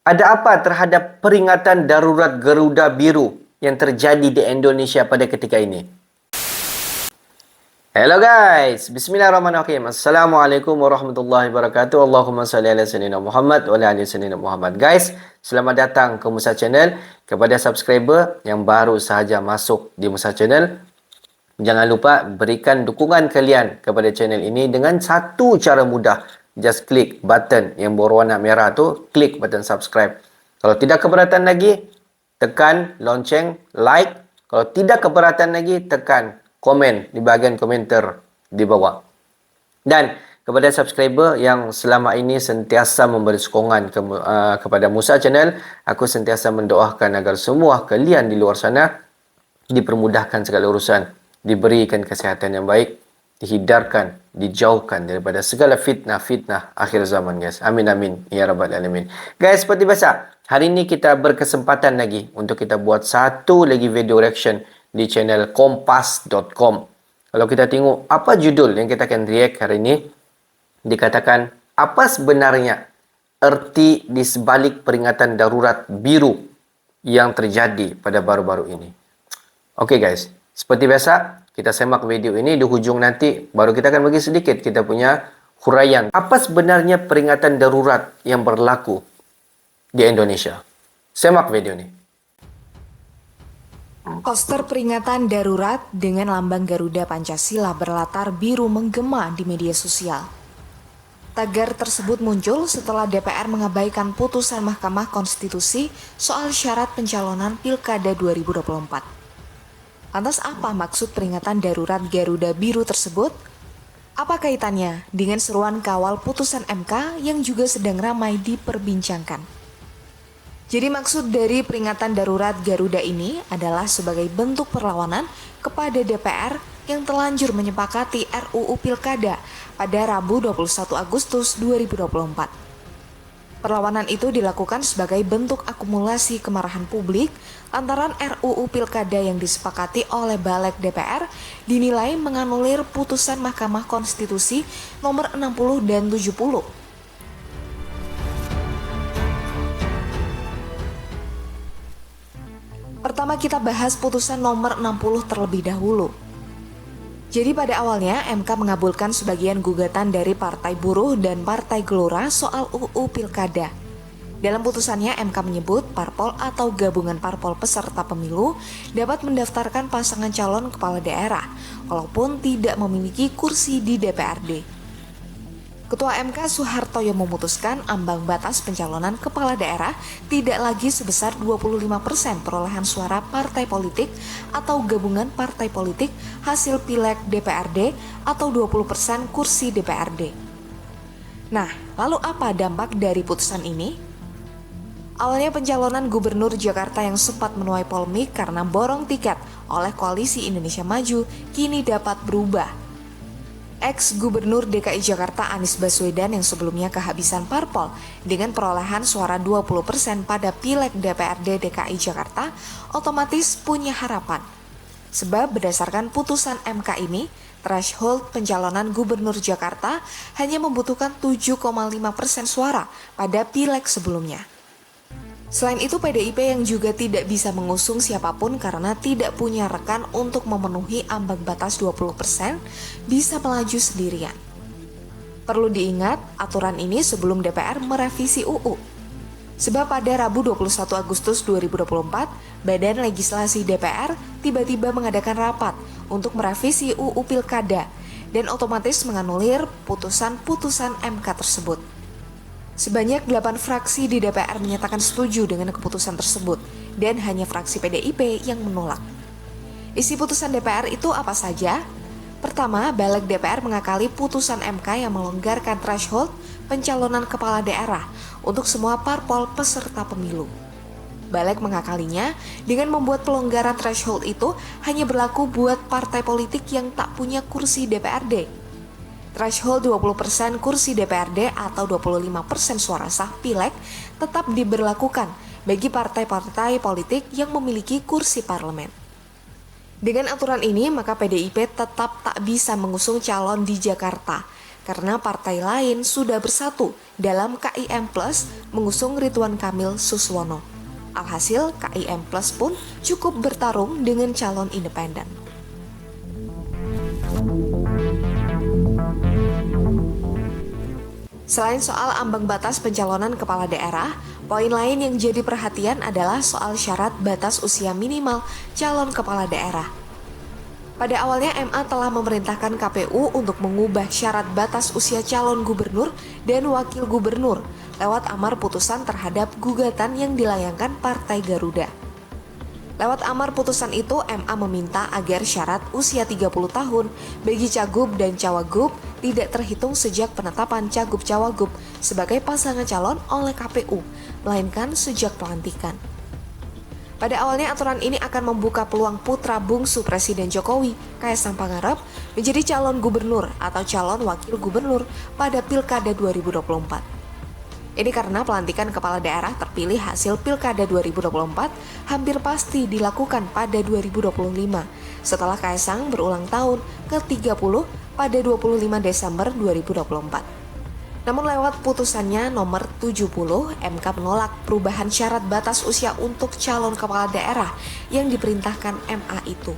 Ada apa terhadap peringatan darurat Garuda Biru yang terjadi di Indonesia pada ketika ini? Hello guys, bismillahirrahmanirrahim. Assalamualaikum warahmatullahi wabarakatuh. Allahumma salli ala sayyidina Muhammad wa ala ali sayyidina Muhammad. Guys, selamat datang ke Musa Channel. Kepada subscriber yang baru sahaja masuk di Musa Channel, jangan lupa berikan dukungan kalian kepada channel ini dengan satu cara mudah. Just klik button yang berwarna merah tu, klik button subscribe. Kalau tidak keberatan lagi, tekan lonceng like. Kalau tidak keberatan lagi, tekan komen di bahagian komentar di bawah. Dan kepada subscriber yang selama ini sentiasa memberi sokongan kepada Musa Channel, aku sentiasa mendoakan agar semua kalian di luar sana dipermudahkan segala urusan, diberikan kesihatan yang baik, dihindarkan, dijauhkan daripada segala fitnah-fitnah akhir zaman, guys. Amin amin ya rabbal alamin. Guys, seperti biasa, hari ini kita berkesempatan lagi untuk kita buat satu lagi video reaction di channel kompas.com. Kalau kita tengok apa judul yang kita akan react hari ini, dikatakan apa sebenarnya erti di sebalik peringatan darurat biru yang terjadi pada baru-baru ini. Oke guys, seperti biasa, kita semak video ini di hujung nanti, baru kita akan bagi sedikit kita punya huraian. Apa sebenarnya peringatan darurat yang berlaku di Indonesia? Semak video ini. Poster peringatan darurat dengan lambang Garuda Pancasila berlatar biru menggema di media sosial. Tagar tersebut muncul setelah DPR mengabaikan putusan Mahkamah Konstitusi soal syarat pencalonan Pilkada 2024. Lantas apa maksud peringatan darurat Garuda Biru tersebut? Apa kaitannya dengan seruan kawal putusan MK yang juga sedang ramai diperbincangkan? Jadi maksud dari peringatan darurat Garuda ini adalah sebagai bentuk perlawanan kepada DPR yang telanjur menyepakati RUU Pilkada pada Rabu 21 Agustus 2024. Perlawanan itu dilakukan sebagai bentuk akumulasi kemarahan publik lantaran RUU Pilkada yang disepakati oleh Balik DPR dinilai menganulir putusan Mahkamah Konstitusi nomor 60 dan 70. Pertama kita bahas putusan nomor 60 terlebih dahulu. Jadi pada awalnya MK mengabulkan sebagian gugatan dari Partai Buruh dan Partai Gelora soal UU Pilkada. Dalam putusannya MK menyebut parpol atau gabungan parpol peserta pemilu dapat mendaftarkan pasangan calon kepala daerah walaupun tidak memiliki kursi di DPRD. Ketua MK Soehartoyo memutuskan ambang batas pencalonan kepala daerah tidak lagi sebesar 25% perolehan suara partai politik atau gabungan partai politik hasil pileg DPRD atau 20% kursi DPRD. Nah, lalu apa dampak dari putusan ini? Awalnya pencalonan Gubernur Jakarta yang sempat menuai polemik karena borong tiket oleh Koalisi Indonesia Maju kini dapat berubah. Ex-Gubernur DKI Jakarta Anies Baswedan yang sebelumnya kehabisan parpol dengan perolehan suara 20% pada Pileg DPRD DKI Jakarta otomatis punya harapan. Sebab berdasarkan putusan MK ini, threshold pencalonan Gubernur Jakarta hanya membutuhkan 7,5% suara pada Pileg sebelumnya. Selain itu PDIP yang juga tidak bisa mengusung siapapun karena tidak punya rekan untuk memenuhi ambang batas 20% bisa melaju sendirian. Perlu diingat aturan ini sebelum DPR merevisi UU. Sebab pada Rabu 21 Agustus 2024, Badan Legislasi DPR tiba-tiba mengadakan rapat untuk merevisi UU Pilkada dan otomatis menganulir putusan-putusan MK tersebut. Sebanyak 8 fraksi di DPR menyatakan setuju dengan keputusan tersebut dan hanya fraksi PDIP yang menolak. Isi putusan DPR itu apa saja? Pertama, Balik DPR mengakali putusan MK yang melonggarkan threshold pencalonan kepala daerah untuk semua parpol peserta pemilu. Balik mengakalinya dengan membuat pelonggaran threshold itu hanya berlaku buat partai politik yang tak punya kursi DPRD. Threshold 20% kursi DPRD atau 25% suara sah Pileg tetap diberlakukan bagi partai-partai politik yang memiliki kursi parlemen. Dengan aturan ini, maka PDIP tetap tak bisa mengusung calon di Jakarta karena partai lain sudah bersatu dalam KIM Plus mengusung Ridwan Kamil Suswono. Alhasil, KIM Plus pun cukup bertarung dengan calon independen. Selain soal ambang batas pencalonan kepala daerah, poin lain yang jadi perhatian adalah soal syarat batas usia minimal calon kepala daerah. Pada awalnya MA telah memerintahkan KPU untuk mengubah syarat batas usia calon gubernur dan wakil gubernur lewat amar putusan terhadap gugatan yang dilayangkan Partai Garuda. Lewat amar putusan itu, MA meminta agar syarat usia 30 tahun bagi Cagup dan Cawagup tidak terhitung sejak penetapan Cagup-Cawagup sebagai pasangan calon oleh KPU, melainkan sejak pelantikan. Pada awalnya aturan ini akan membuka peluang putra bungsu Presiden Jokowi, Kaisang Pangarep, menjadi calon gubernur atau calon wakil gubernur pada Pilkada 2024. Ini karena pelantikan kepala daerah terpilih hasil Pilkada 2024 hampir pasti dilakukan pada 2025 setelah Kaisang berulang tahun ke-30 pada 25 Desember 2024. Namun lewat putusannya nomor 70, MK menolak perubahan syarat batas usia untuk calon kepala daerah yang diperintahkan MA itu.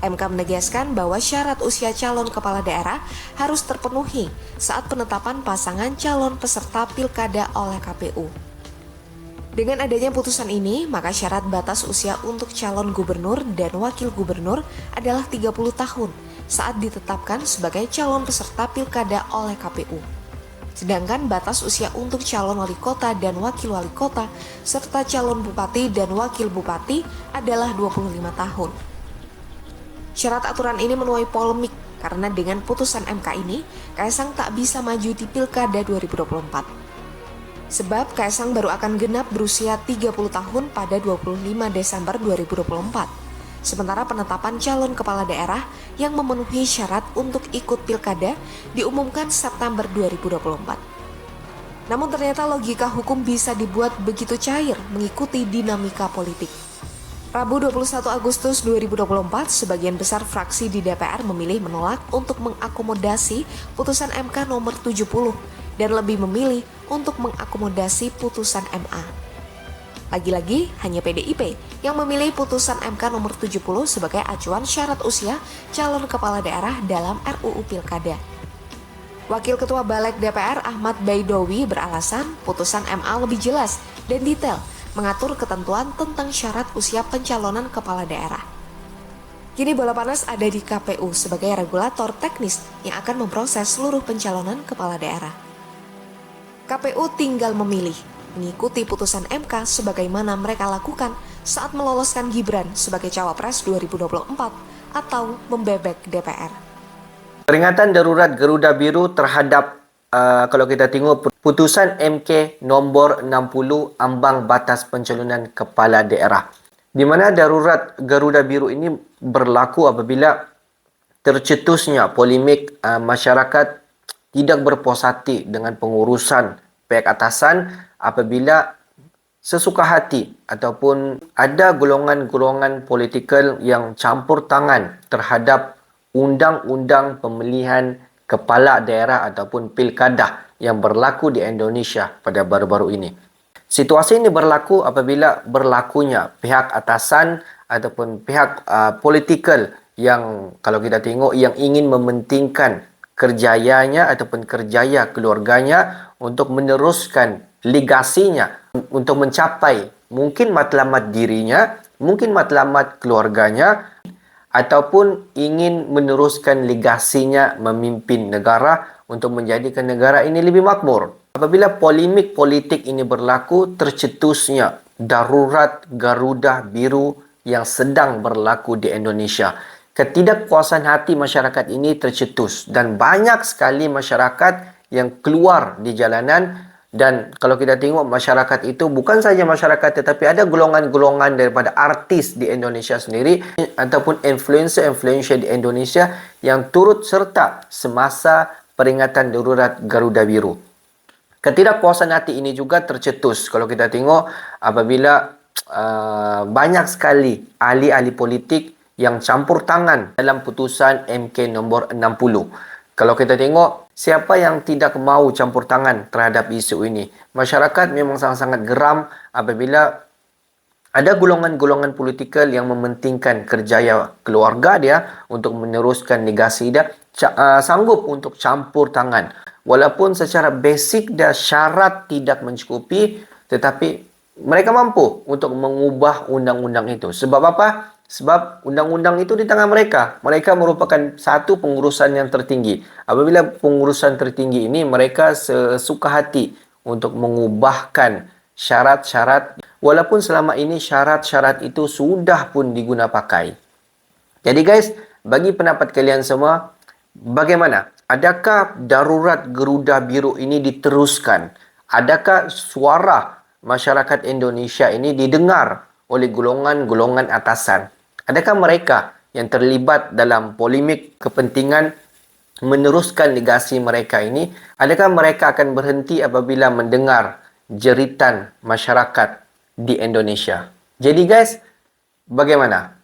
MK menegaskan bahwa syarat usia calon kepala daerah harus terpenuhi saat penetapan pasangan calon peserta pilkada oleh KPU. Dengan adanya putusan ini, maka syarat batas usia untuk calon gubernur dan wakil gubernur adalah 30 tahun saat ditetapkan sebagai calon peserta pilkada oleh KPU. Sedangkan batas usia untuk calon wali kota dan wakil wali kota serta calon bupati dan wakil bupati adalah 25 tahun. Syarat aturan ini menuai polemik karena dengan putusan MK ini, Kaisang tak bisa maju di Pilkada 2024. Sebab Kaisang baru akan genap berusia 30 tahun pada 25 Desember 2024. Sementara penetapan calon kepala daerah yang memenuhi syarat untuk ikut Pilkada diumumkan September 2024. Namun ternyata logika hukum bisa dibuat begitu cair mengikuti dinamika politik. Rabu 21 Agustus 2024, sebagian besar fraksi di DPR memilih menolak untuk mengakomodasi putusan MK nomor 70 dan lebih memilih untuk mengakomodasi putusan MA. Lagi-lagi, hanya PDIP yang memilih putusan MK nomor 70 sebagai acuan syarat usia calon kepala daerah dalam RUU Pilkada. Wakil Ketua Balik DPR Ahmad Baidowi beralasan putusan MA lebih jelas dan detail mengatur ketentuan tentang syarat usia pencalonan kepala daerah. Kini bola panas ada di KPU sebagai regulator teknis yang akan memproses seluruh pencalonan kepala daerah. KPU tinggal memilih mengikuti putusan MK sebagaimana mereka lakukan saat meloloskan Gibran sebagai Cawapres 2024 atau membebek DPR. Peringatan darurat Garuda Biru terhadap kalau kita tengok putusan MK nombor 60 ambang batas pencalonan kepala daerah, di mana darurat Garuda Biru ini berlaku apabila tercetusnya polemik masyarakat tidak berpuas hati dengan pengurusan pihak atasan apabila sesuka hati ataupun ada golongan-golongan politikal yang campur tangan terhadap undang-undang pemilihan kepala daerah ataupun pilkada yang berlaku di Indonesia pada baru-baru ini. Situasi ini berlaku apabila berlakunya pihak atasan ataupun pihak politikal yang kalau kita tengok yang ingin mementingkan kerjayanya ataupun kerjaya keluarganya untuk meneruskan legasinya untuk mencapai mungkin matlamat dirinya, mungkin matlamat keluarganya, ataupun ingin meneruskan legasinya memimpin negara untuk menjadikan negara ini lebih makmur. Apabila polemik politik ini berlaku, tercetusnya darurat Garuda Biru yang sedang berlaku di Indonesia. Ketidakpuasan hati masyarakat ini tercetus dan banyak sekali masyarakat yang keluar di jalanan. Dan kalau kita tengok masyarakat itu bukan saja masyarakat tetapi ada golongan-golongan daripada artis di Indonesia sendiri ataupun influencer-influencer di Indonesia yang turut serta semasa peringatan darurat Garuda Biru. Ketidakpuasan hati ini juga tercetus kalau kita tengok apabila banyak sekali ahli-ahli politik yang campur tangan dalam putusan MK nombor 60. Kalau kita tengok, siapa yang tidak mahu campur tangan terhadap isu ini? Masyarakat memang sangat-sangat geram apabila ada golongan-golongan politikal yang mementingkan kerjaya keluarga dia untuk meneruskan legasi dia, sanggup untuk campur tangan. Walaupun secara basic dan syarat tidak mencukupi, tetapi mereka mampu untuk mengubah undang-undang itu. Sebab apa? Sebab undang-undang itu di tangan mereka. Mereka merupakan satu pengurusan yang tertinggi. Apabila pengurusan tertinggi ini, mereka sesuka hati untuk mengubahkan syarat-syarat, walaupun selama ini syarat-syarat itu sudah pun diguna pakai. Jadi guys, bagi pendapat kalian semua, bagaimana? Adakah darurat Garuda Biru ini diteruskan? Adakah suara masyarakat Indonesia ini didengar oleh golongan-golongan atasan? Adakah mereka yang terlibat dalam polemik kepentingan meneruskan legasi mereka ini, adakah mereka akan berhenti apabila mendengar jeritan masyarakat di Indonesia? Jadi guys, bagaimana?